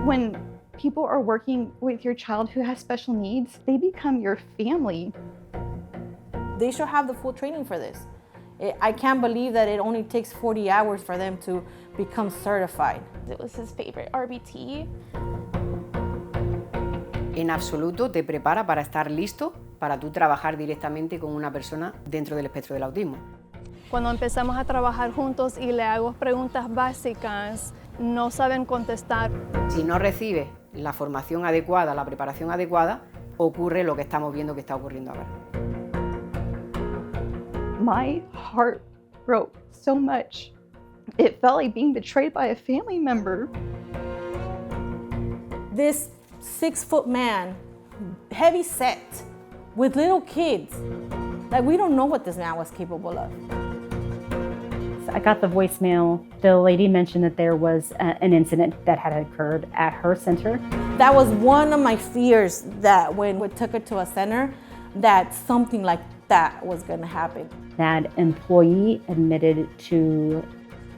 When people are working with your child who has special needs, they become your family. They should have the full training for this. I can't believe that it only takes 40 hours for them to become certified. It was his favorite RBT. En absoluto te prepara para estar listo para tú trabajar directamente con una persona dentro del espectro del autismo. Cuando empezamos a trabajar juntos y le hago preguntas básicas, no saben contestar. Si no recibes la formación adecuada, la preparación adecuada, ocurre lo que estamos viendo que está ocurriendo ahora. My heart broke so much. It felt like being betrayed by a family member. This 6-foot man, heavy set, with little kids, that we don't know what this man was capable of. I got the voicemail. The lady mentioned that there was an incident that had occurred at her center. That was one of my fears, that when we took her to a center, that something like that was going to happen. That employee admitted to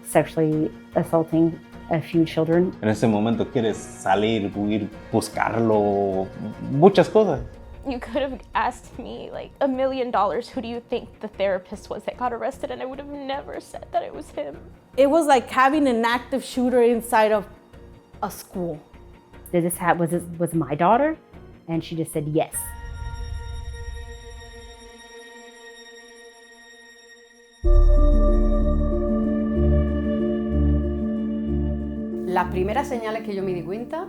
sexually assaulting a few children. En ese momento quieres salir, huir, buscarlo, muchas cosas. You could have asked me like $1 million, who do you think the therapist was that got arrested? And I would have never said that it was him. It was like having an active shooter inside of a school. Was my daughter? And she just said yes. Las primeras señales que yo me di cuenta,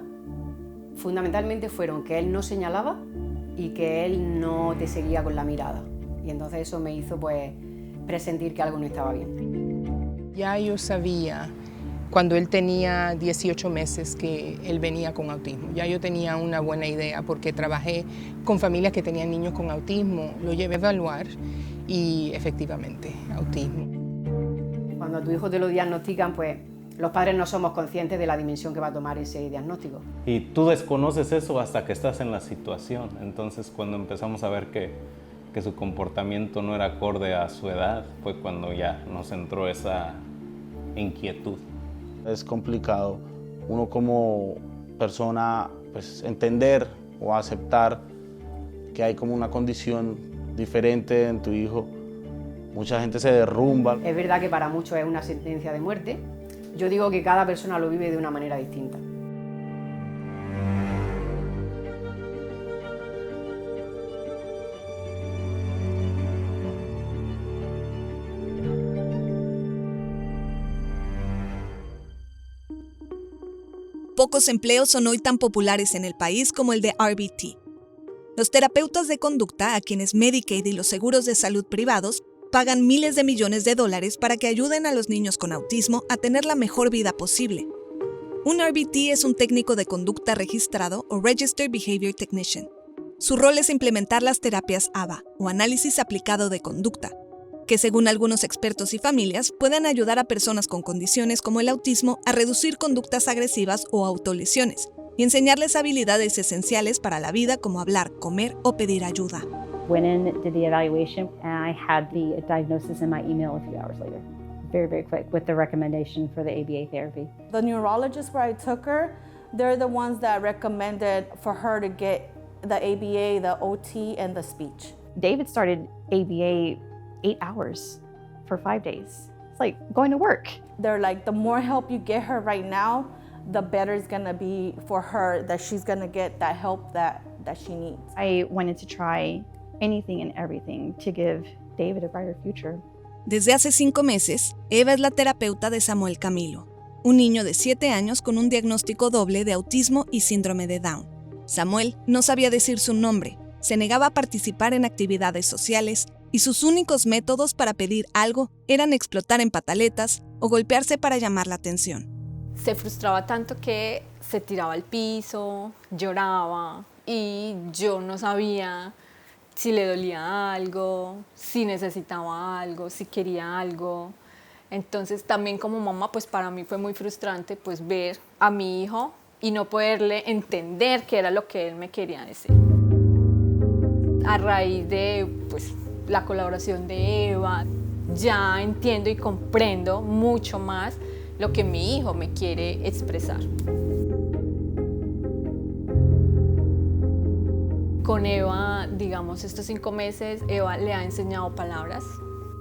fundamentalmente fueron que él no señalaba y que él no te seguía con la mirada. Y entonces eso me hizo pues presentir que algo no estaba bien. Ya yo sabía cuando él tenía 18 meses que él venía con autismo. Ya yo tenía una buena idea porque trabajé con familias que tenían niños con autismo. Lo llevé a evaluar y efectivamente, autismo. Cuando a tu hijo te lo diagnostican, pues los padres no somos conscientes de la dimensión que va a tomar ese diagnóstico. Y tú desconoces eso hasta que estás en la situación. Entonces, cuando empezamos a ver que su comportamiento no era acorde a su edad, fue cuando ya nos entró esa inquietud. Es complicado uno como persona pues, entender o aceptar que hay como una condición diferente en tu hijo. Mucha gente se derrumba. Es verdad que para muchos es una sentencia de muerte. Yo digo que cada persona lo vive de una manera distinta. Pocos empleos son hoy tan populares en el país como el de RBT. Los terapeutas de conducta, a quienes Medicaid y los seguros de salud privados pagan miles de millones de dólares para que ayuden a los niños con autismo a tener la mejor vida posible. Un RBT es un técnico de conducta registrado o Registered Behavior Technician. Su rol es implementar las terapias ABA, o análisis aplicado de conducta, que según algunos expertos y familias pueden ayudar a personas con condiciones como el autismo a reducir conductas agresivas o autolesiones y enseñarles habilidades esenciales para la vida como hablar, comer o pedir ayuda. Went in, did the evaluation, and I had the diagnosis in my email a few hours later. Very, very quick, with the recommendation for the ABA therapy. The neurologist where I took her, they're the ones that recommended for her to get the ABA, the OT, and the speech. David started ABA 8 hours for 5 days. It's like going to work. They're like, the more help you get her right now, the better it's gonna be for her, that she's gonna get that help that she needs. I wanted to try anything and everything to give David a brighter future. Desde hace 5 meses, Eva es la terapeuta de Samuel Camilo, un niño de 7 años con un diagnóstico doble de autismo y síndrome de Down. Samuel no sabía decir su nombre, se negaba a participar en actividades sociales y sus únicos métodos para pedir algo eran explotar en pataletas o golpearse para llamar la atención. Se frustraba tanto que se tiraba al piso, lloraba y yo no sabía si le dolía algo, si necesitaba algo, si quería algo. Entonces también como mamá, pues para mí fue muy frustrante pues ver a mi hijo y no poderle entender qué era lo que él me quería decir. A raíz de pues, la colaboración de Eva, ya entiendo y comprendo mucho más lo que mi hijo me quiere expresar. con Eva, digamos, estos 5 meses, Eva le ha enseñado palabras.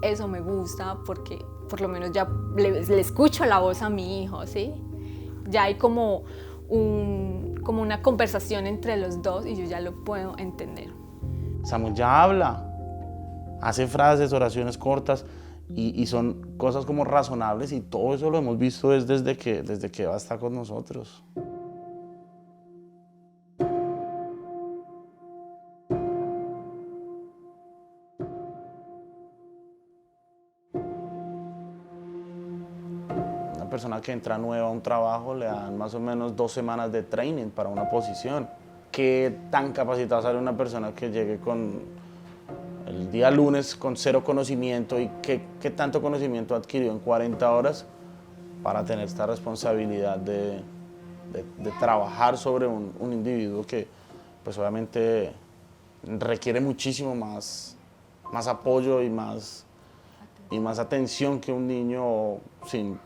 Eso me gusta porque por lo menos ya le escucho la voz a mi hijo, ¿sí? Ya hay como una conversación entre los dos y yo ya lo puedo entender. Samuel ya habla, hace frases, oraciones cortas y son cosas como razonables y todo eso lo hemos visto desde que Eva está con nosotros. Una persona que entra nueva a un trabajo le dan más o menos 2 semanas de training para una posición. ¿Qué tan capacitada sale una persona que llegue con el día lunes con 0 conocimiento y qué tanto conocimiento adquirió en 40 horas para tener esta responsabilidad de trabajar sobre un individuo que pues obviamente requiere muchísimo más apoyo y más atención que un niño sin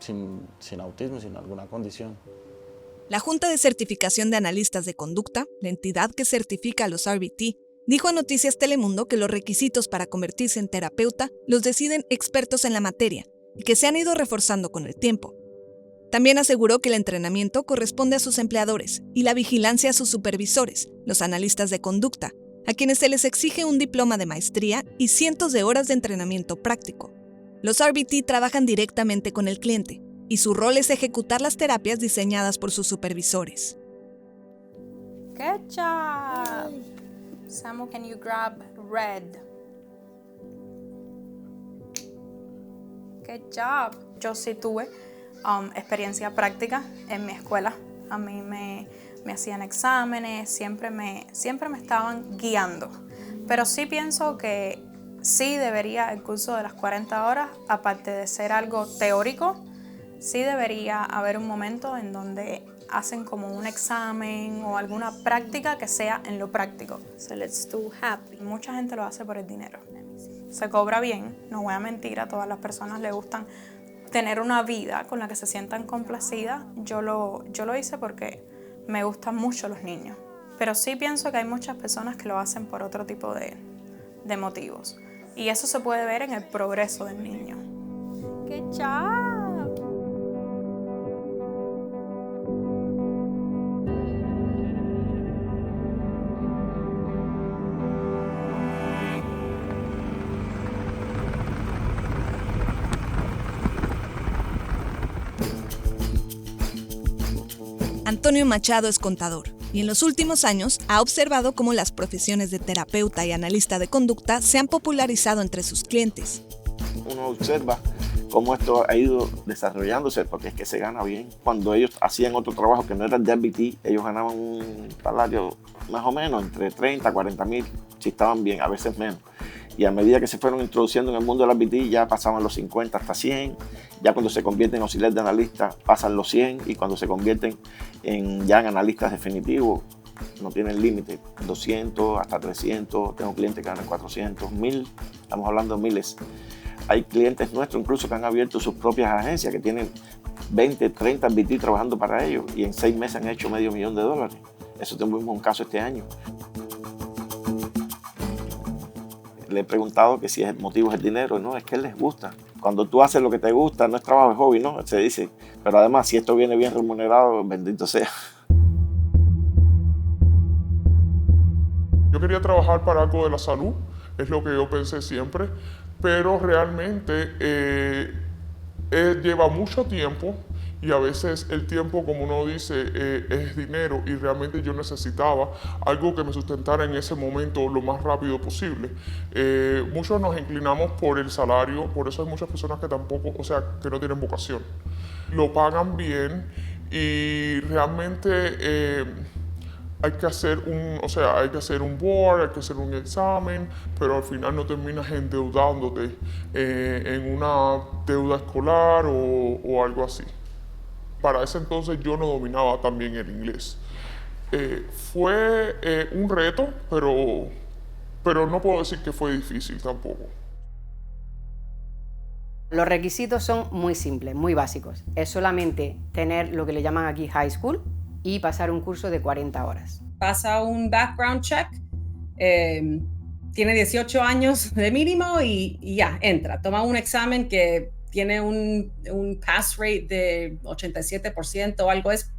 autismo, sin alguna condición? La Junta de Certificación de Analistas de Conducta, la entidad que certifica a los RBT, dijo a Noticias Telemundo que los requisitos para convertirse en terapeuta los deciden expertos en la materia y que se han ido reforzando con el tiempo. También aseguró que el entrenamiento corresponde a sus empleadores y la vigilancia a sus supervisores, los analistas de conducta, a quienes se les exige un diploma de maestría y cientos de horas de entrenamiento práctico. Los RBT trabajan directamente con el cliente y su rol es ejecutar las terapias diseñadas por sus supervisores. Good job. Samu, can you grab red? Good job. Yo sí tuve experiencia práctica en mi escuela. A mí me hacían exámenes, siempre me estaban guiando. Pero sí pienso que sí debería el curso de las 40 horas, aparte de ser algo teórico, sí debería haber un momento en donde hacen como un examen o alguna práctica que sea en lo práctico. So let's do happy. Mucha gente lo hace por el dinero. Se cobra bien, no voy a mentir, a todas las personas les gustan tener una vida con la que se sientan complacidas. Yo lo hice porque me gustan mucho los niños. Pero sí pienso que hay muchas personas que lo hacen por otro tipo de motivos. Y eso se puede ver en el progreso del niño. ¡Good job! Antonio Machado es contador y en los últimos años ha observado cómo las profesiones de terapeuta y analista de conducta se han popularizado entre sus clientes. Uno observa cómo esto ha ido desarrollándose porque es que se gana bien. Cuando ellos hacían otro trabajo que no era el de RBT, ellos ganaban un salario más o menos entre 30 a 40 mil, si estaban bien, a veces menos. Y a medida que se fueron introduciendo en el mundo del RBT, ya pasaban los 50 hasta 100. Ya cuando se convierten en auxiliar de analista, pasan los 100. Y cuando se convierten ya en analistas definitivos, no tienen límite. 200 hasta 300. Tengo clientes que ganan 400, 1000. Estamos hablando de miles. Hay clientes nuestros incluso que han abierto sus propias agencias, que tienen 20, 30 RBT trabajando para ellos. Y en 6 meses han hecho $500,000. Eso tuvimos un caso este año. Le he preguntado que si el motivo es el dinero. No, es que les gusta. Cuando tú haces lo que te gusta, no es trabajo, es hobby, ¿no? Se dice. Pero además, si esto viene bien remunerado, bendito sea. Yo quería trabajar para algo de la salud, es lo que yo pensé siempre, pero realmente lleva mucho tiempo y a veces el tiempo, como uno dice, es dinero y realmente yo necesitaba algo que me sustentara en ese momento lo más rápido posible. Muchos nos inclinamos por el salario, por eso hay muchas personas que tampoco, o sea, que no tienen vocación. Lo pagan bien y realmente hay que hacer un board, hay que hacer un examen, pero al final no terminas endeudándote en una deuda escolar o algo así. Para ese entonces yo no dominaba también el inglés. Fue un reto, pero no puedo decir que fue difícil tampoco. Los requisitos son muy simples, muy básicos. Es solamente tener lo que le llaman aquí high school y pasar un curso de 40 horas. Pasa un background check tiene 18 años de mínimo y ya, entra. Toma un examen que tiene un pass rate de 87% o algo, es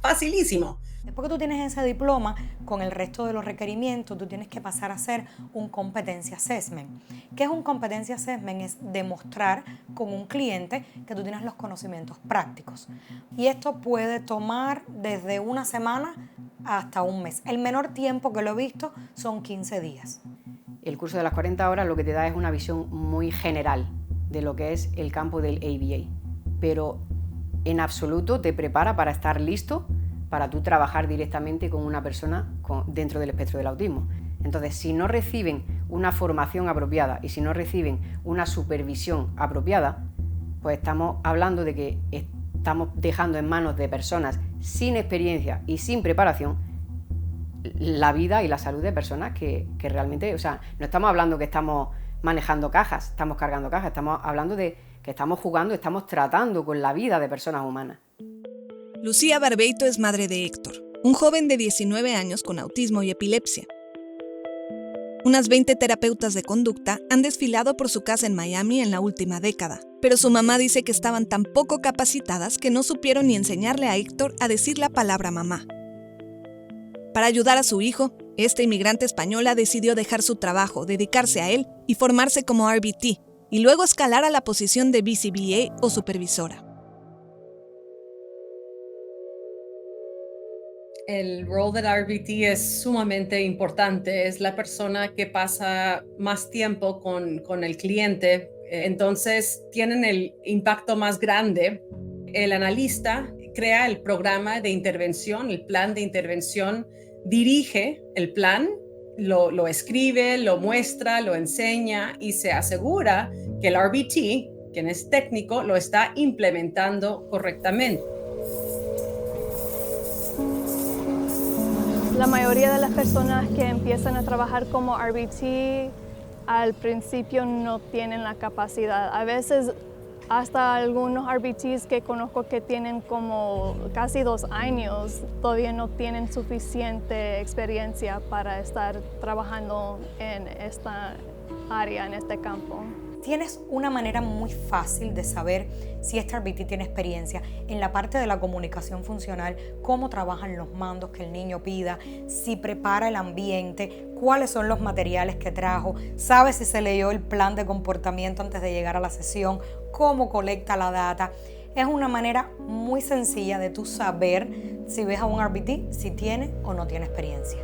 facilísimo. Después que tú tienes ese diploma, con el resto de los requerimientos, tú tienes que pasar a hacer un competency assessment. ¿Qué es un competency assessment? Es demostrar con un cliente que tú tienes los conocimientos prácticos. Y esto puede tomar desde una semana hasta un mes. El menor tiempo que lo he visto son 15 días. El curso de las 40 horas lo que te da es una visión muy general de lo que es el campo del ABA, pero en absoluto te prepara para estar listo para tú trabajar directamente con una persona dentro del espectro del autismo. Entonces, si no reciben una formación apropiada y si no reciben una supervisión apropiada, pues estamos hablando de que estamos dejando en manos de personas sin experiencia y sin preparación la vida y la salud de personas que realmente, o sea, no estamos hablando que estamos manejando cajas, estamos cargando cajas, estamos hablando de que estamos jugando, estamos tratando con la vida de personas humanas. Lucía Barbeito es madre de Héctor, un joven de 19 años con autismo y epilepsia. Unas 20 terapeutas de conducta han desfilado por su casa en Miami en la última década, pero su mamá dice que estaban tan poco capacitadas que no supieron ni enseñarle a Héctor a decir la palabra mamá. Para ayudar a su hijo, esta inmigrante española decidió dejar su trabajo, dedicarse a él y formarse como RBT, y luego escalar a la posición de BCBA o supervisora. El rol del RBT es sumamente importante, es la persona que pasa más tiempo con el cliente, entonces tienen el impacto más grande. El analista crea el programa de intervención, el plan de intervención, dirige el plan, lo escribe, lo muestra, lo enseña y se asegura que el RBT, quien es técnico, lo está implementando correctamente. La mayoría de las personas que empiezan a trabajar como RBT al principio no tienen la capacidad. A veces hasta algunos RBTs que conozco que tienen como casi 2 años todavía no tienen suficiente experiencia para estar trabajando en esta área, en este campo. Tienes una manera muy fácil de saber si este RBT tiene experiencia en la parte de la comunicación funcional, cómo trabajan los mandos que el niño pida, si prepara el ambiente, cuáles son los materiales que trajo, sabe si se leyó el plan de comportamiento antes de llegar a la sesión, cómo colecta la data. Es una manera muy sencilla de tú saber si ves a un RBT, si tiene o no tiene experiencia.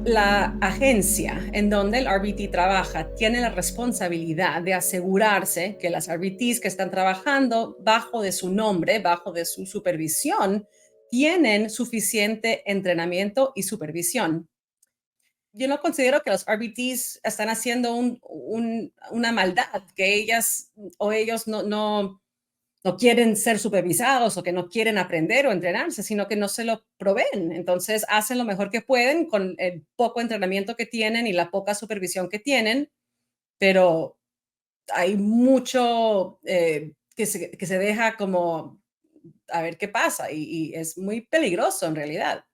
La agencia en donde el RBT trabaja tiene la responsabilidad de asegurarse que las RBTs que están trabajando bajo de su nombre, bajo de su supervisión, tienen suficiente entrenamiento y supervisión. Yo no considero que los RBTs están haciendo una maldad, que ellas o ellos no quieren ser supervisados o que no quieren aprender o entrenarse, sino que no se lo proveen. Entonces hacen lo mejor que pueden con el poco entrenamiento que tienen y la poca supervisión que tienen, pero hay mucho que se deja como a ver qué pasa y es muy peligroso en realidad.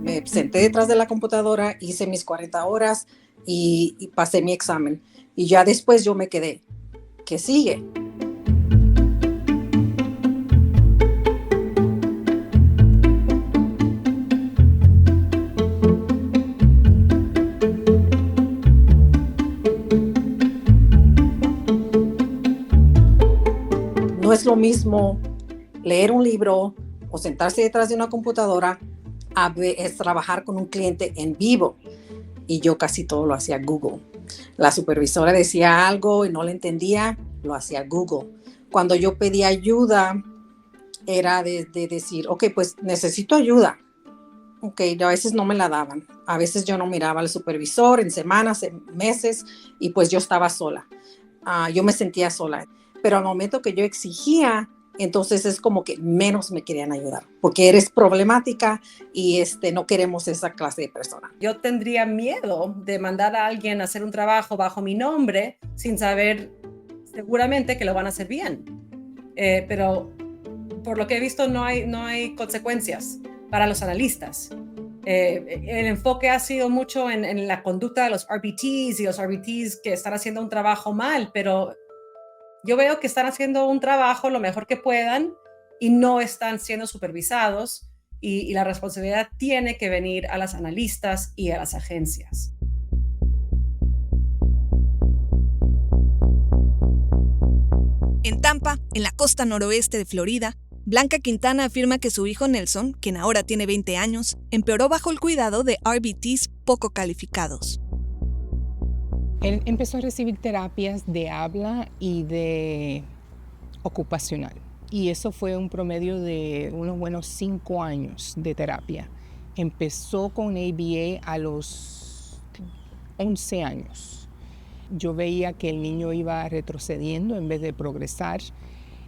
Me senté detrás de la computadora, hice mis 40 horas y pasé mi examen. Y ya después yo me quedé. ¿Qué sigue? No es lo mismo leer un libro o sentarse detrás de una computadora es trabajar con un cliente en vivo. Y yo casi todo lo hacía Google. La supervisora decía algo y no le entendía, lo hacía Google. Cuando yo pedía ayuda, era de decir, ok, pues necesito ayuda. Ok, a veces no me la daban. A veces yo no miraba al supervisor en semanas, en meses, y pues yo estaba sola. Yo me sentía sola. Pero al momento que yo exigía, entonces es como que menos me querían ayudar, porque eres problemática y no queremos esa clase de persona. Yo tendría miedo de mandar a alguien a hacer un trabajo bajo mi nombre sin saber seguramente que lo van a hacer bien. Pero por lo que he visto no hay consecuencias para los analistas. El enfoque ha sido mucho en la conducta de los RBTs y los RBTs que están haciendo un trabajo mal, pero yo veo que están haciendo un trabajo lo mejor que puedan y no están siendo supervisados y la responsabilidad tiene que venir a las analistas y a las agencias. En Tampa, en la costa noroeste de Florida, Blanca Quintana afirma que su hijo Nelson, quien ahora tiene 20 años, empeoró bajo el cuidado de RBTs poco calificados. Él empezó a recibir terapias de habla y de ocupacional. Y eso fue un promedio de unos buenos 5 años de terapia. Empezó con ABA a los 11 años. Yo veía que el niño iba retrocediendo en vez de progresar.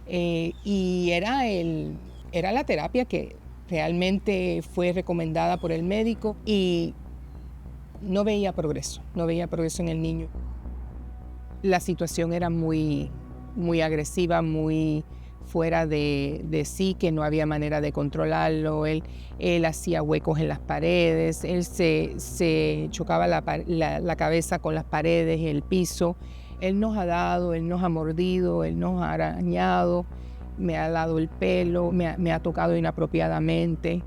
Y era la terapia que realmente fue recomendada por el médico y no veía progreso en el niño. La situación era muy agresiva, muy fuera de sí, que no había manera de controlarlo. Él hacía huecos en las paredes, él se chocaba la cabeza con las paredes y el piso. Él nos ha dado, él nos ha mordido, él nos ha arañado, me ha dado el pelo, me ha tocado inapropiadamente.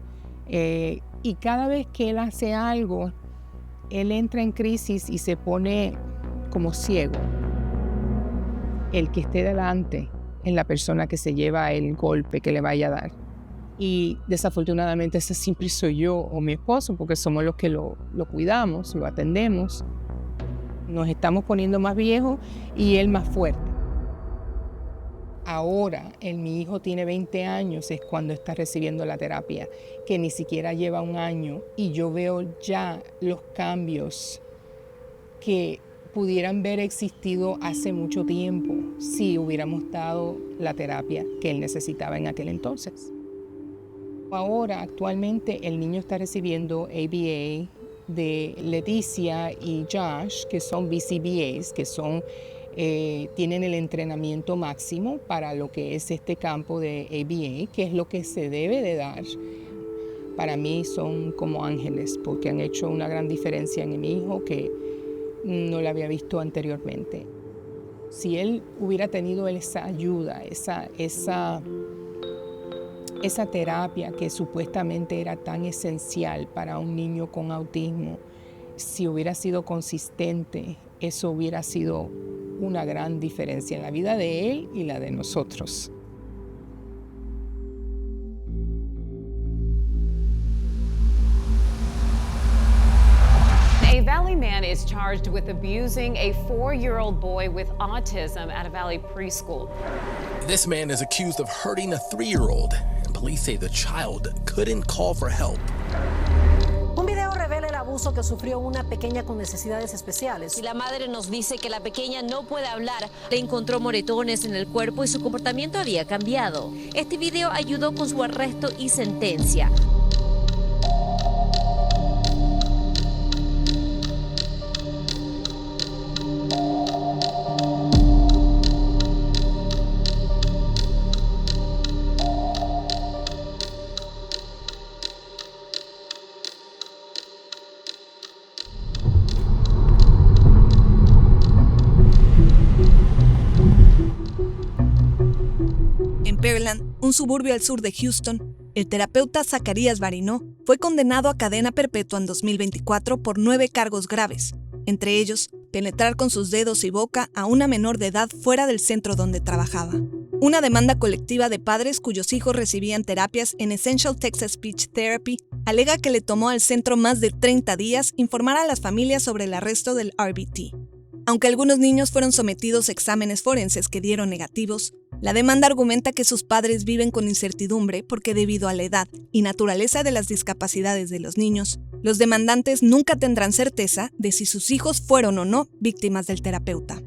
Y cada vez que él hace algo, él entra en crisis y se pone como ciego. El que esté delante es la persona que se lleva el golpe que le vaya a dar. Y desafortunadamente ese siempre soy yo o mi esposo, porque somos los que lo cuidamos, lo atendemos. Nos estamos poniendo más viejos y él más fuerte. Ahora, mi hijo tiene 20 años, es cuando está recibiendo la terapia, que ni siquiera lleva 1 año, y yo veo ya los cambios que pudieran haber existido hace mucho tiempo si hubiéramos dado la terapia que él necesitaba en aquel entonces. Ahora, actualmente, el niño está recibiendo ABA de Leticia y Josh, que son BCBAs, que tienen el entrenamiento máximo para lo que es este campo de ABA, que es lo que se debe de dar. Para mí son como ángeles, porque han hecho una gran diferencia en mi hijo que no la había visto anteriormente. Si él hubiera tenido esa ayuda, esa terapia que supuestamente era tan esencial para un niño con autismo, si hubiera sido consistente, eso hubiera sido una gran diferencia en la vida de él y la de nosotros. A Valley man is charged with abusing a 4-year-old boy with autism at a Valley preschool. This man is accused of hurting a 3-year-old, and police say the child couldn't call for help. Un video revela el abuso que sufrió una pequeña con necesidades especiales. Y la madre nos dice que la pequeña no puede hablar, le encontró moretones en el cuerpo y su comportamiento había cambiado. Este video ayudó con su arresto y sentencia. Un suburbio al sur de Houston, el terapeuta Zacarías Barinó fue condenado a cadena perpetua en 2024 por 9 cargos graves, entre ellos penetrar con sus dedos y boca a una menor de edad fuera del centro donde trabajaba. Una demanda colectiva de padres cuyos hijos recibían terapias en Essential Texas Speech Therapy alega que le tomó al centro más de 30 días informar a las familias sobre el arresto del RBT. Aunque algunos niños fueron sometidos a exámenes forenses que dieron negativos, la demanda argumenta que sus padres viven con incertidumbre porque debido a la edad y naturaleza de las discapacidades de los niños, los demandantes nunca tendrán certeza de si sus hijos fueron o no víctimas del terapeuta.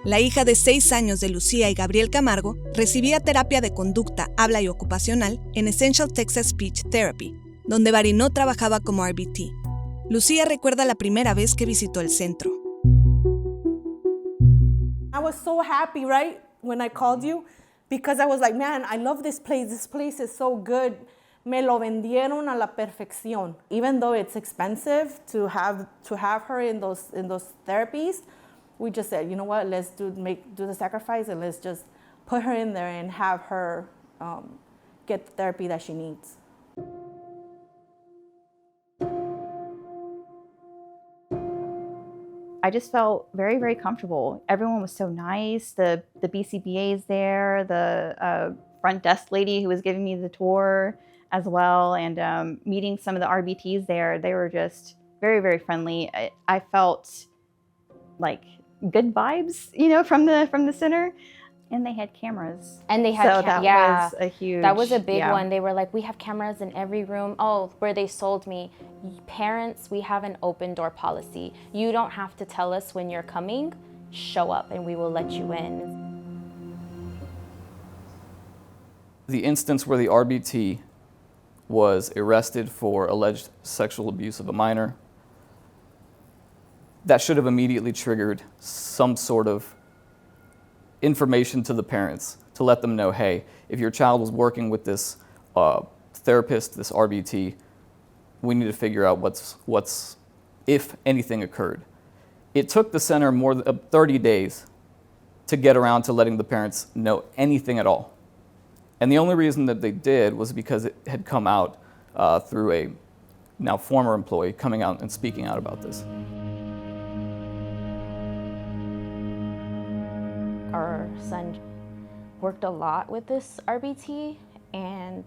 La hija de 6 años de Lucía y Gabriel Camargo recibía terapia de conducta, habla y ocupacional en Essential Texas Speech Therapy, donde Barinó trabajaba como RBT. Lucía recuerda la primera vez que visitó el centro. I was so happy, right, when I called you, because I was like, man, I love this place. This place is so good. me lo vendieron a la perfección. Even though it's expensive to have her in those therapies, we just said, you know what, let's do the sacrifice and let's just put her in there and have her get the therapy that she needs. I just felt very, very comfortable. Everyone was so nice. The BCBA's there, the front desk lady who was giving me the tour as well, and meeting some of the RBTs there, they were just very, very friendly. I felt like good vibes, you know, from the center. And they had cameras. And they had so that was a huge. That was a big one. They were like, we have cameras in every room. Oh, where they sold me. Parents, we have an open door policy. You don't have to tell us when you're coming. Show up and we will let you in. The instance where the RBT was arrested for alleged sexual abuse of a minor, that should have immediately triggered some sort of information to the parents to let them know, hey, if your child was working with this therapist, this RBT, we need to figure out what's if anything occurred. It took the center more than 30 days to get around to letting the parents know anything at all. And the only reason that they did was because it had come out through a now former employee coming out and speaking out about this. Our son worked a lot with this RBT, and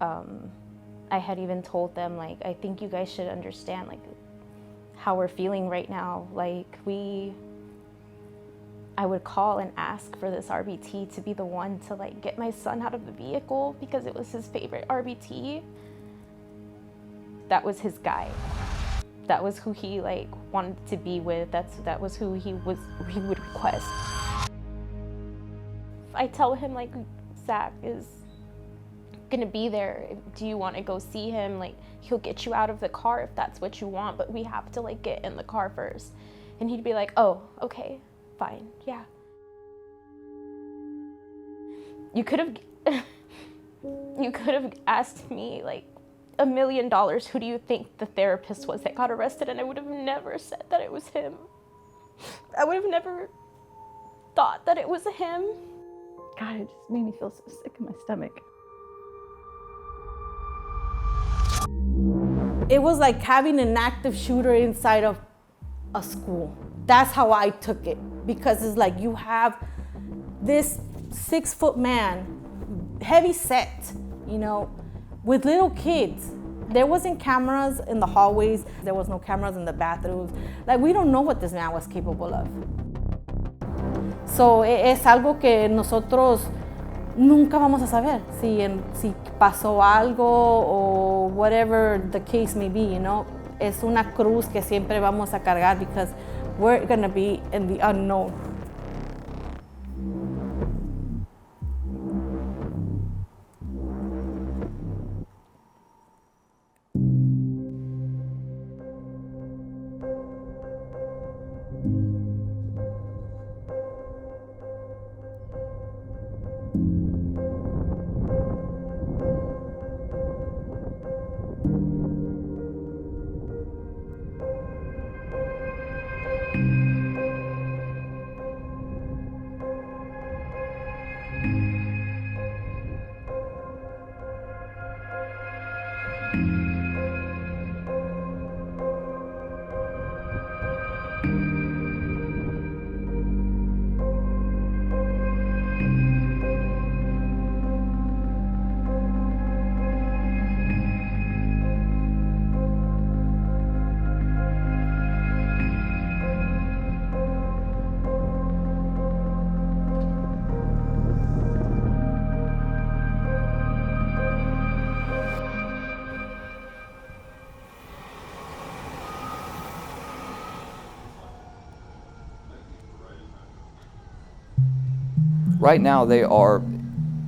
I had even told them, like, I think you guys should understand, like, how we're feeling right now. Like, I would call and ask for this RBT to be the one to, like, get my son out of the vehicle because it was his favorite RBT. That was his guy. That was who he, like, wanted to be with. That was who he would request. I tell him, like, Zach is gonna be there. Do you want to go see him? Like, he'll get you out of the car if that's what you want, but we have to, like, get in the car first. And he'd be like, oh, okay, fine, yeah. You could have asked me, like, $1 million, who do you think the therapist was that got arrested? And I would have never said that it was him. I would have never thought that it was him. God, it just made me feel so sick in my stomach. It was like having an active shooter inside of a school. That's how I took it, because it's like you have this 6-foot man, heavy set, you know, with little kids. There wasn't cameras in the hallways. There was no cameras in the bathrooms. Like, we don't know what this man was capable of. So, es algo que nosotros nunca vamos a saber si pasó algo o whatever the case may be, you know. Es una cruz que siempre vamos a cargar because we're gonna be in the unknown. Right now, they are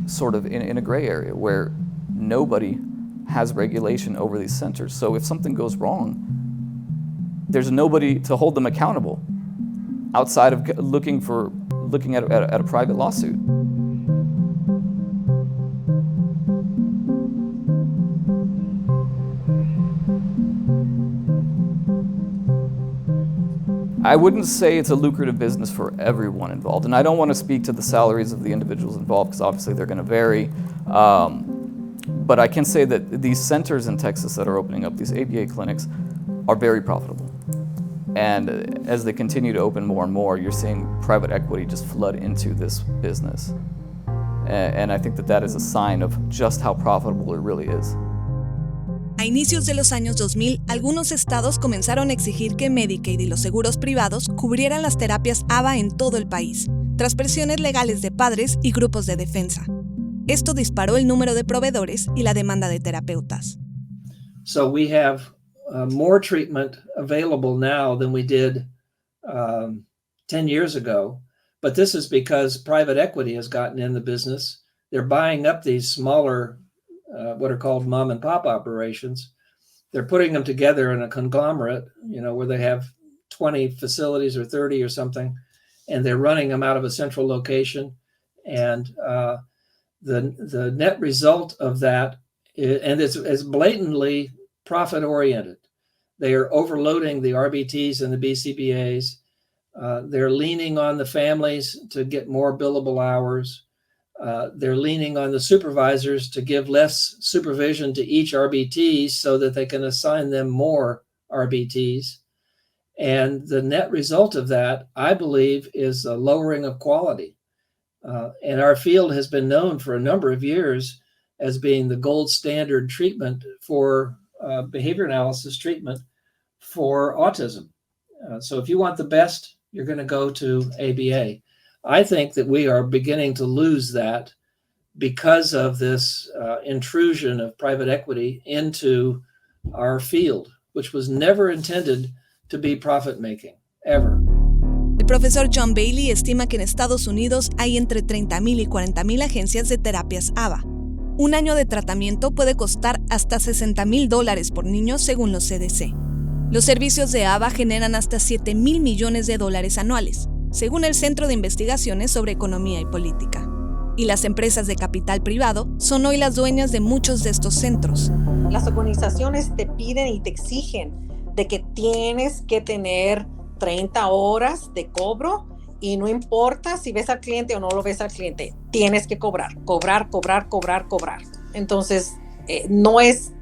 sort of in a gray area where nobody has regulation over these centers. So if something goes wrong, there's nobody to hold them accountable outside of looking at a private lawsuit. I wouldn't say it's a lucrative business for everyone involved, and I don't want to speak to the salaries of the individuals involved because obviously they're going to vary. But I can say that these centers in Texas that are opening up, these ABA clinics, are very profitable. And as they continue to open more and more, you're seeing private equity just flood into this business. And I think that that is a sign of just how profitable it really is. A inicios de los años 2000, algunos estados comenzaron a exigir que Medicaid y los seguros privados cubrieran las terapias ABA en todo el país, tras presiones legales de padres y grupos de defensa. Esto disparó el número de proveedores y la demanda de terapeutas. So we have more treatment available now than we did 10 years ago, but this is because private equity has gotten in the business. They're buying up these smaller what are called mom and pop operations. They're putting them together in a conglomerate, where they have 20 facilities or 30 or something, and they're running them out of a central location. And the net result of that, and it's blatantly profit oriented. They are overloading the RBTs and the BCBAs. They're leaning on the families to get more billable hours. They're leaning on the supervisors to give less supervision to each RBT so that they can assign them more RBTs. And the net result of that, I believe, is a lowering of quality. And our field has been known for a number of years as being the gold standard treatment for behavior analysis treatment for autism. So if you want the best, you're going to go to ABA. I think that we are beginning to lose that because of this intrusion of private equity into our field, which was never intended to be profit-making, ever. El profesor John Bailey estima que en Estados Unidos hay entre 30,000 y 40,000 agencias de terapias ABA. Un año de tratamiento puede costar hasta $60,000 por niño según los CDC. Los servicios de ABA generan hasta $7,000 millones anuales, según el Centro de Investigaciones sobre Economía y Política. Y las empresas de capital privado son hoy las dueñas de muchos de estos centros. Las organizaciones te piden y te exigen de que tienes que tener 30 horas de cobro y no importa si ves al cliente o no lo ves al cliente, tienes que cobrar. Entonces, no es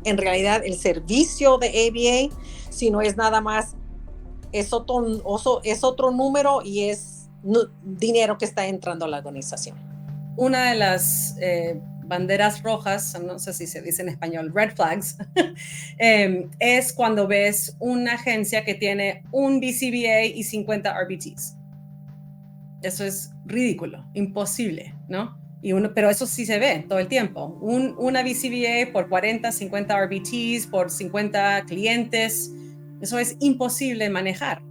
en realidad el servicio de ABA, sino es nada más, es otro número y es dinero que está entrando a la organización. Una de las banderas rojas, no sé si se dice en español, red flags, es cuando ves una agencia que tiene un BCBA y 50 RBTs. Eso es ridículo, imposible, ¿no? Pero eso sí se ve todo el tiempo. Una BCBA por 40, 50 RBTs, por 50 clientes, eso es imposible manejar.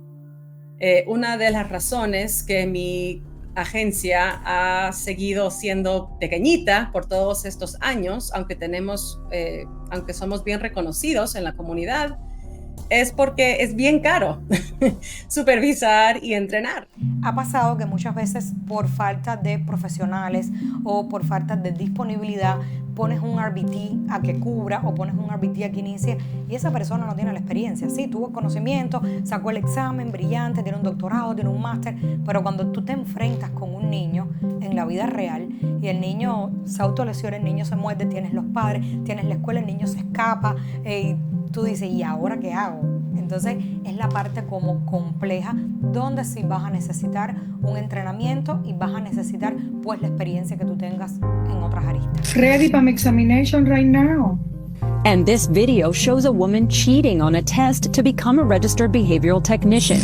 Una de las razones que mi agencia ha seguido siendo pequeñita por todos estos años, aunque somos bien reconocidos en la comunidad, es porque es bien caro supervisar y entrenar. Ha pasado que muchas veces por falta de profesionales o por falta de disponibilidad pones un RBT a que cubra o pones un RBT a que inicie y esa persona no tiene la experiencia. Sí, tuvo el conocimiento, sacó el examen brillante, tiene un doctorado, tiene un máster, pero cuando tú te enfrentas con un niño en la vida real y el niño se autolesiona, el niño se muerde, tienes los padres, tienes la escuela, el niño se escapa y tú dices, ¿y ahora qué hago? Entonces es la parte como compleja donde sí vas a necesitar un entrenamiento y vas a necesitar pues la experiencia que tú tengas en otras aristas. Ready for my examination right now. And this video shows a woman cheating on a test to become a registered behavioral technician.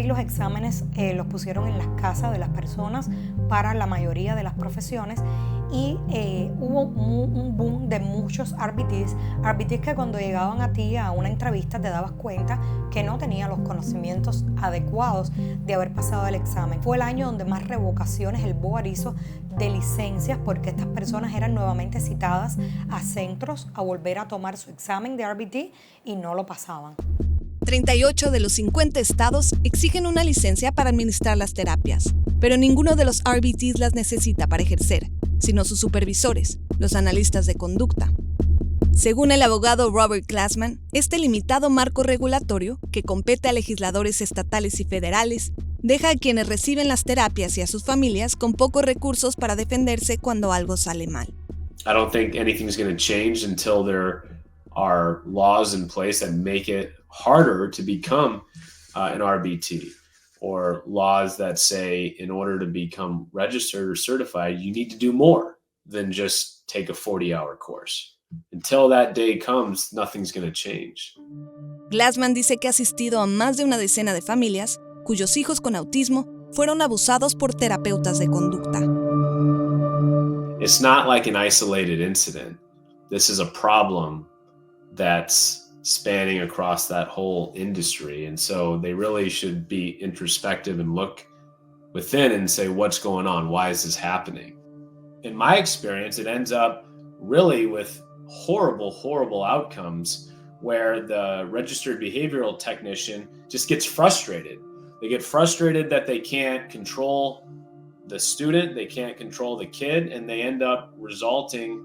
Los exámenes los pusieron en las casas de las personas para la mayoría de las profesiones y hubo un boom de muchos RBTs que cuando llegaban a ti a una entrevista te dabas cuenta que no tenían los conocimientos adecuados de haber pasado el examen. Fue el año donde más revocaciones el BOAR hizo de licencias porque estas personas eran nuevamente citadas a centros a volver a tomar su examen de RBT y no lo pasaban. 38 de los 50 estados exigen una licencia para administrar las terapias, pero ninguno de los RBTs las necesita para ejercer, sino sus supervisores, los analistas de conducta. Según el abogado Robert Glassman, este limitado marco regulatorio, que compete a legisladores estatales y federales, deja a quienes reciben las terapias y a sus familias con pocos recursos para defenderse cuando algo sale mal. I don't think anything's going to change until there are laws in place that make it harder to become an RBT, or laws that say in order to become registered or certified, you need to do more than just take a 40-hour course. Until that day comes, nothing's going to change. Glassman dice que ha asistido a más de una decena de familias cuyos hijos con autismo fueron abusados por terapeutas de conducta. It's not like an isolated incident. This is a problem that's spanning across that whole industry. And so they really should be introspective and look within and say, what's going on? Why is this happening? In my experience, it ends up really with horrible, horrible outcomes where the registered behavioral technician just gets frustrated. They get frustrated that they can't control the student, they can't control the kid, and they end up resorting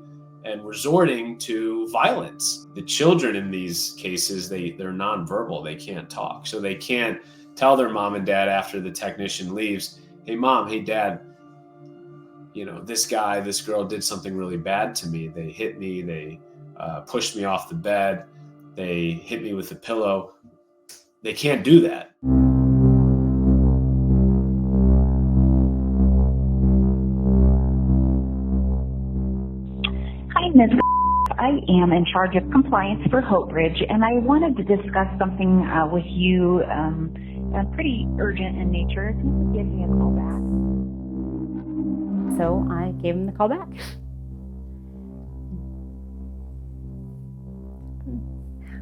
to violence. The children in these cases, they're nonverbal, they can't talk. So they can't tell their mom and dad after the technician leaves, hey mom, hey dad, you know, this girl did something really bad to me. They hit me, they pushed me off the bed, they hit me with a pillow. They can't do that. Hi, Ms. I am in charge of compliance for Hope Bridge, and I wanted to discuss something with you, pretty urgent in nature. If you could give me a call back. So I gave him the call back.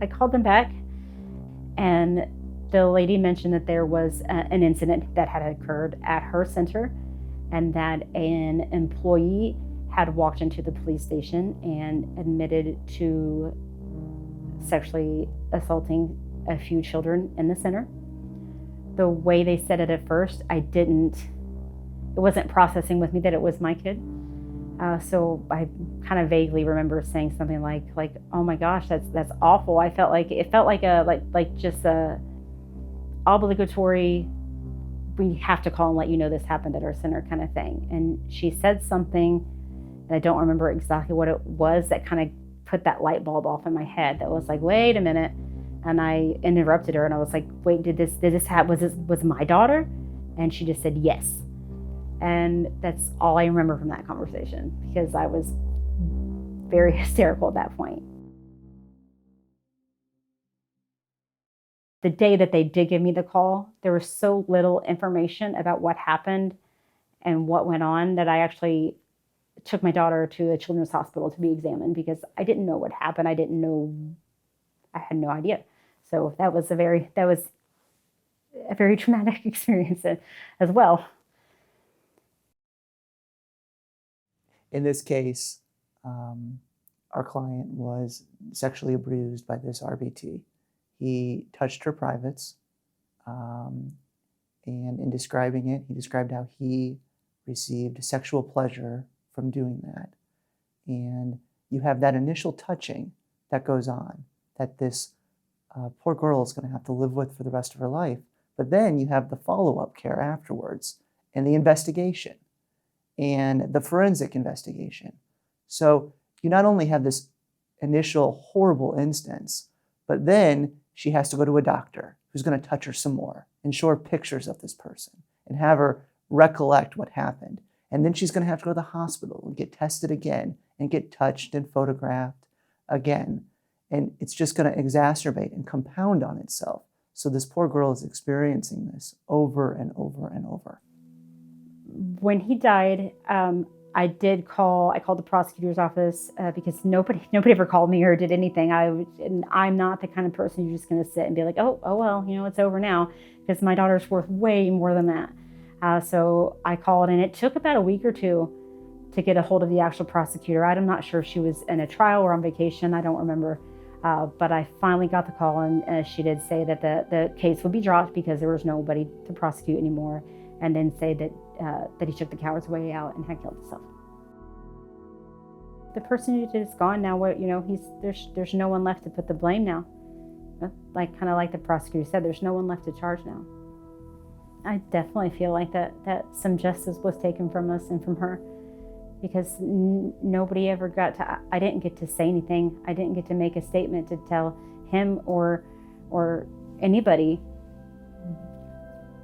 I called them back, and the lady mentioned that there was an incident that had occurred at her center, and that an employee had walked into the police station and admitted to sexually assaulting a few children in the center. The way they said it at first, it wasn't processing with me that it was my kid. So I kind of vaguely remember saying something like, oh my gosh, that's awful. It felt like just a obligatory, we have to call and let you know this happened at our center kind of thing. And she said something, and I don't remember exactly what it was, that kind of put that light bulb off in my head. That was like, wait a minute. And I interrupted her and I was like, wait, did this happen? Was my daughter? And she just said yes. And that's all I remember from that conversation, because I was very hysterical at that point. The day that they did give me the call, there was so little information about what happened and what went on that I actually took my daughter to a children's hospital to be examined, because I didn't know what happened. I had no idea. So that was a very traumatic experience as well. In this case, our client was sexually abused by this RBT. He touched her privates, and in describing it, he described how he received sexual pleasure from doing that. And you have that initial touching that goes on, that this poor girl is going to have to live with for the rest of her life. But then you have the follow-up care afterwards, and the investigation, and the forensic investigation. So you not only have this initial horrible instance, but then she has to go to a doctor who's going to touch her some more and show her pictures of this person and have her recollect what happened. And then she's going to have to go to the hospital and get tested again and get touched and photographed again. And it's just going to exacerbate and compound on itself. So this poor girl is experiencing this over and over and over. When he died, I called the prosecutor's office because nobody ever called me or did anything. And I'm not the kind of person you're just going to sit and be like, oh well, it's over now, because my daughter's worth way more than that. So I called, and it took about a week or two to get a hold of the actual prosecutor. I'm not sure if she was in a trial or on vacation. I don't remember. But I finally got the call, and she did say that the case would be dropped because there was nobody to prosecute anymore, and then say that he took the coward's way out and had killed himself. The person who did it's gone now. There's no one left to put the blame now. Kind of like the prosecutor said, there's no one left to charge now. I definitely feel like that some justice was taken from us and from her, because nobody ever I didn't get to say anything. I didn't get to make a statement to tell him or anybody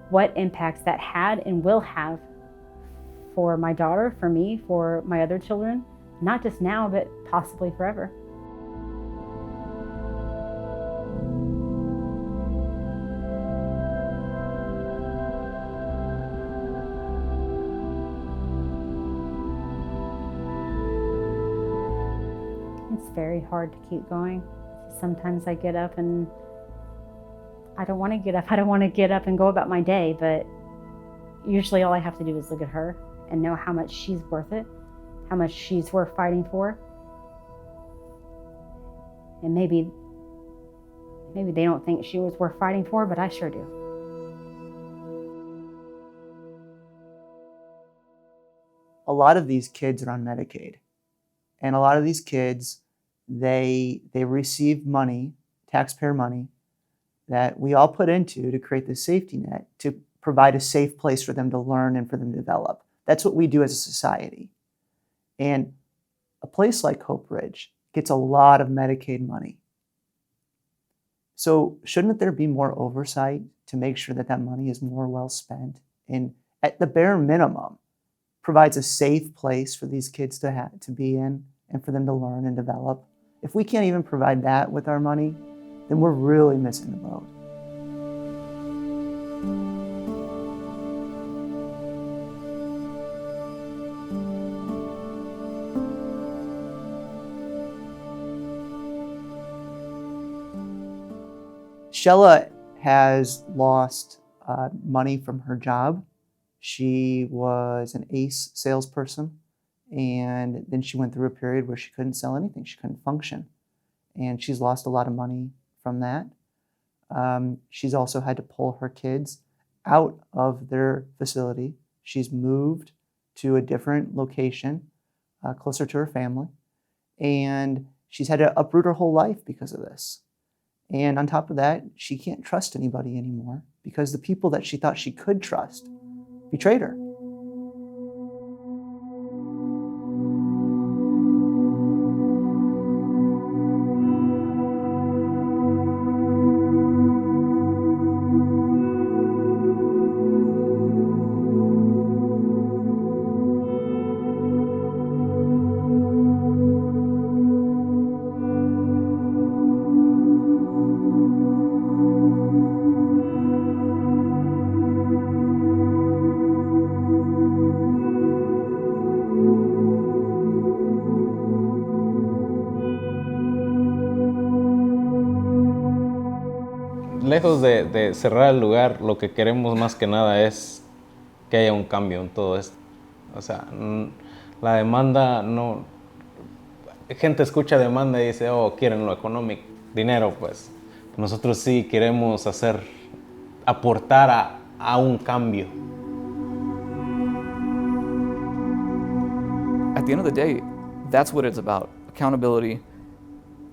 what impacts that had and will have for my daughter, for me, for my other children, not just now, but possibly forever. It's very hard to keep going. Sometimes I get up and I don't want to get up. I don't want to get up and go about my day, but usually all I have to do is look at her and know how much she's worth it, how much she's worth fighting for. And maybe they don't think she was worth fighting for, but I sure do. A lot of these kids are on Medicaid. And a lot of these kids, they receive money, taxpayer money, that we all put into to create this safety net to provide a safe place for them to learn and for them to develop. That's what we do as a society. And a place like Hope Ridge gets a lot of Medicaid money. So shouldn't there be more oversight to make sure that that money is more well spent, and at the bare minimum provides a safe place for these kids to be in and for them to learn and develop? If we can't even provide that with our money, then we're really missing the boat. Shella has lost money from her job. She was an ACE salesperson, and then she went through a period where she couldn't sell anything. She couldn't function, and she's lost a lot of money from that. She's also had to pull her kids out of their facility. She's moved to a different location, closer to her family, and she's had to uproot her whole life because of this. And on top of that, she can't trust anybody anymore because the people that she thought she could trust betrayed her. Lejos de cerrar el lugar, lo que queremos más que nada es que haya un cambio en todo esto. O sea, la demanda no... Gente escucha demanda y dice, oh, quieren lo económico, dinero, pues. Nosotros sí queremos aportar a un cambio. At the end of the day, that's what it's about, accountability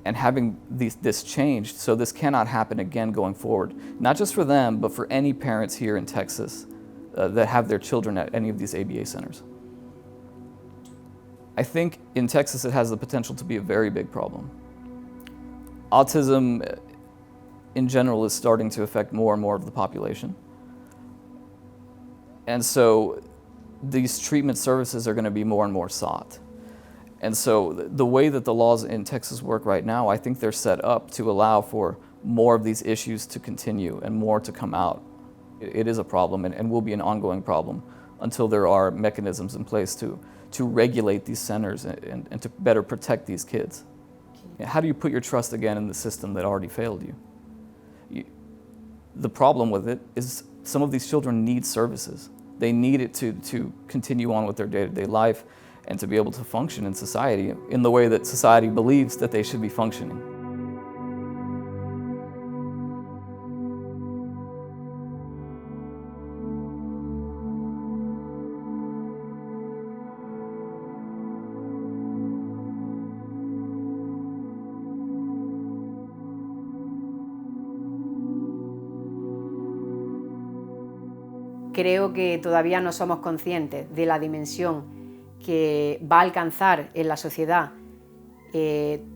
and having this changed so this cannot happen again going forward. Not just for them, but for any parents here in Texas that have their children at any of these ABA centers. I think in Texas it has the potential to be a very big problem. Autism in general is starting to affect more and more of the population. And so these treatment services are going to be more and more sought. And so the way that the laws in Texas work right now, I think they're set up to allow for more of these issues to continue and more to come out. It is a problem and will be an ongoing problem until there are mechanisms in place to regulate these centers and to better protect these kids. How do you put your trust again in the system that already failed you? The problem with it is some of these children need services. They need it to continue on with their day-to-day life and to be able to function in society in the way that society believes that they should be functioning. Creo que todavía no somos conscientes de la dimensión que va a alcanzar en la sociedad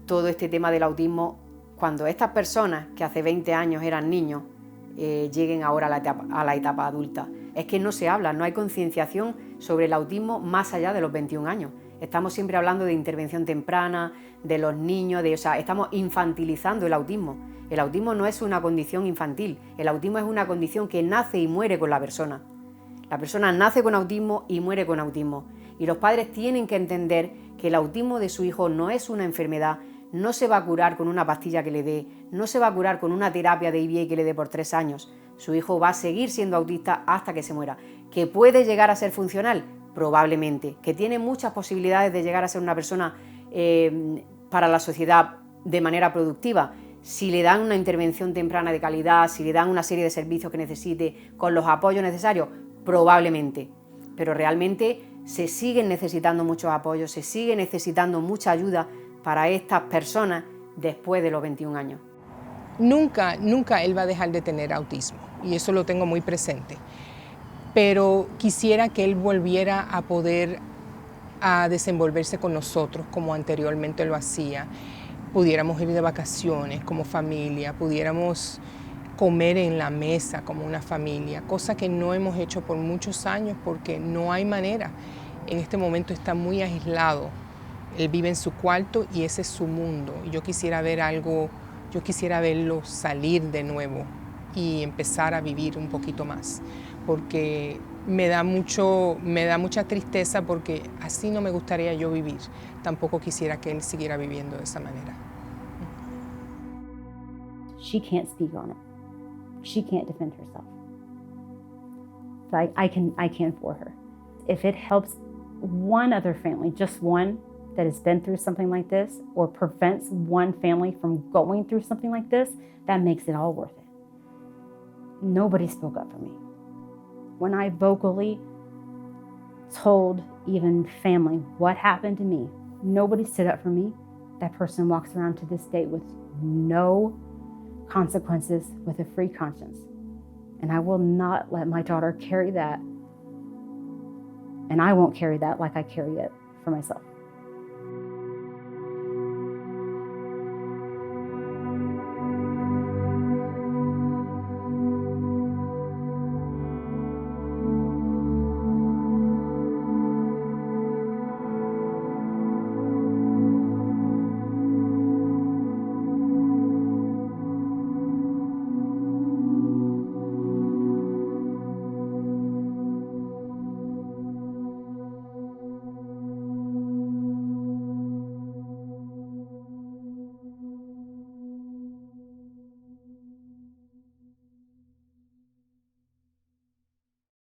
todo este tema del autismo cuando estas personas que hace 20 años eran niños lleguen ahora a la etapa adulta. Es que no se habla, no hay concienciación sobre el autismo más allá de los 21 años. Estamos siempre hablando de intervención temprana, de los niños, estamos infantilizando el autismo. El autismo no es una condición infantil, el autismo es una condición que nace y muere con la persona. La persona nace con autismo y muere con autismo. Y los padres tienen que entender que el autismo de su hijo no es una enfermedad, no se va a curar con una pastilla que le dé, no se va a curar con una terapia de IBA que le dé por 3 años. Su hijo va a seguir siendo autista hasta que se muera. ¿Que puede llegar a ser funcional? Probablemente. ¿Que tiene muchas posibilidades de llegar a ser una persona para la sociedad de manera productiva? Si le dan una intervención temprana de calidad, si le dan una serie de servicios que necesite, con los apoyos necesarios, probablemente. Pero realmente se siguen necesitando muchos apoyos, se sigue necesitando mucha ayuda para estas personas después de los 21 años. Nunca él va a dejar de tener autismo, y eso lo tengo muy presente. Pero quisiera que él volviera a poder a desenvolverse con nosotros como anteriormente lo hacía. Pudiéramos ir de vacaciones como familia, pudiéramos comer en la mesa como una familia, cosa que no hemos hecho por muchos años porque no hay manera. En este momento está muy aislado. Él vive en su cuarto y ese es su mundo. Y yo quisiera ver algo, yo quisiera verlo salir de nuevo y empezar a vivir un poquito más, porque me da mucha tristeza porque así no me gustaría yo vivir. Tampoco quisiera que él siguiera viviendo de esa manera. She can't speak on it. She can't defend herself. So I can for her. If it helps one other family, just one that has been through something like this, or prevents one family from going through something like this, that makes it all worth it. Nobody spoke up for me. When I vocally told even family what happened to me, nobody stood up for me. That person walks around to this day with no consequences, with a free conscience. And I will not let my daughter carry that. And I won't carry that like I carry it for myself.